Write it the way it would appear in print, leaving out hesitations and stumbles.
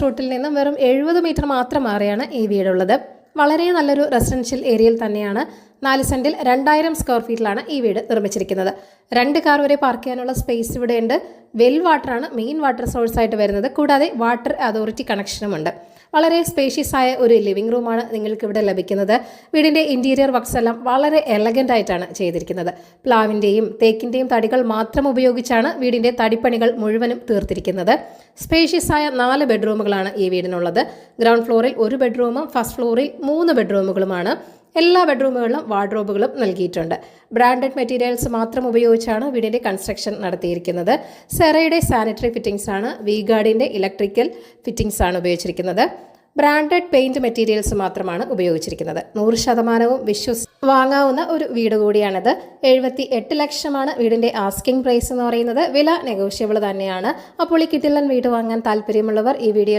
റൂട്ടിൽ നിന്നും വെറും 70 മീറ്റർ മാത്രം മാറിയാണ് ഈ വീടുള്ളത്. വളരെ നല്ലൊരു റെസിഡൻഷ്യൽ ഏരിയയിൽ തന്നെയാണ്. 4 സെന്റിൽ 2000 സ്ക്വയർ ഫീറ്റിലാണ് ഈ വീട് നിർമ്മിച്ചിരിക്കുന്നത്. 2 കാർ വരെ പാർക്ക് ചെയ്യാനുള്ള സ്പേസ് ഇവിടെയുണ്ട്. വെൽ വാട്ടറാണ് മെയിൻ വാട്ടർ സോഴ്സ് ആയിട്ട് വരുന്നത്. കൂടാതെ വാട്ടർ അതോറിറ്റി കണക്ഷനുമുണ്ട്. വളരെ സ്പേഷ്യസ് ആയ ഒരു ലിവിംഗ് റൂമാണ് നിങ്ങൾക്ക് ഇവിടെ ലഭിക്കുന്നത്. വീടിൻ്റെ ഇൻറ്റീരിയർ വർക്ക്സ് എല്ലാം വളരെ എലഗൻ്റ് ആയിട്ടാണ് ചെയ്തിരിക്കുന്നത്. പ്ലാവിൻ്റെയും തേക്കിൻ്റെയും തടികൾ മാത്രം ഉപയോഗിച്ചാണ് വീടിൻ്റെ തടിപ്പണികൾ മുഴുവനും തീർത്തിരിക്കുന്നത്. സ്പേഷ്യസ് ആയ 4 ബെഡ്റൂമുകളാണ് ഈ വീടിനുള്ളത്. ഗ്രൗണ്ട് ഫ്ലോറിൽ 1 ബെഡ്റൂമും ഫസ്റ്റ് ഫ്ലോറിൽ 3 ബെഡ്റൂമുകളുമാണ്. എല്ലാ ബെഡ്റൂമുകളിലും വാർഡ്രോബുകളും നൽകിയിട്ടുണ്ട്. ബ്രാൻഡഡ് മെറ്റീരിയൽസ് മാത്രം ഉപയോഗിച്ചാണ് വീടിൻ്റെ കൺസ്ട്രക്ഷൻ നടത്തിയിരിക്കുന്നത്. സെറയുടെ സാനിറ്ററി ഫിറ്റിംഗ്സ് ആണ്, വി ഗാർഡിൻ്റെ ഇലക്ട്രിക്കൽ ഫിറ്റിംഗ്സ് ആണ് ഉപയോഗിച്ചിരിക്കുന്നത്. ബ്രാൻഡഡ് പെയിന്റ് മെറ്റീരിയൽസ് മാത്രമാണ് ഉപയോഗിച്ചിരിക്കുന്നത്. 100% വാങ്ങാവുന്ന ഒരു വീട് കൂടിയാണിത്. 78 ലക്ഷമാണ് വീടിൻ്റെ ആസ്കിംഗ് പ്രൈസ് എന്ന് പറയുന്നത്. വില നെഗോഷ്യബിൾ തന്നെയാണ്. അപ്പോൾ ഈ കിട്ടില്ലൻ വീട് വാങ്ങാൻ താല്പര്യമുള്ളവർ ഈ വീഡിയോ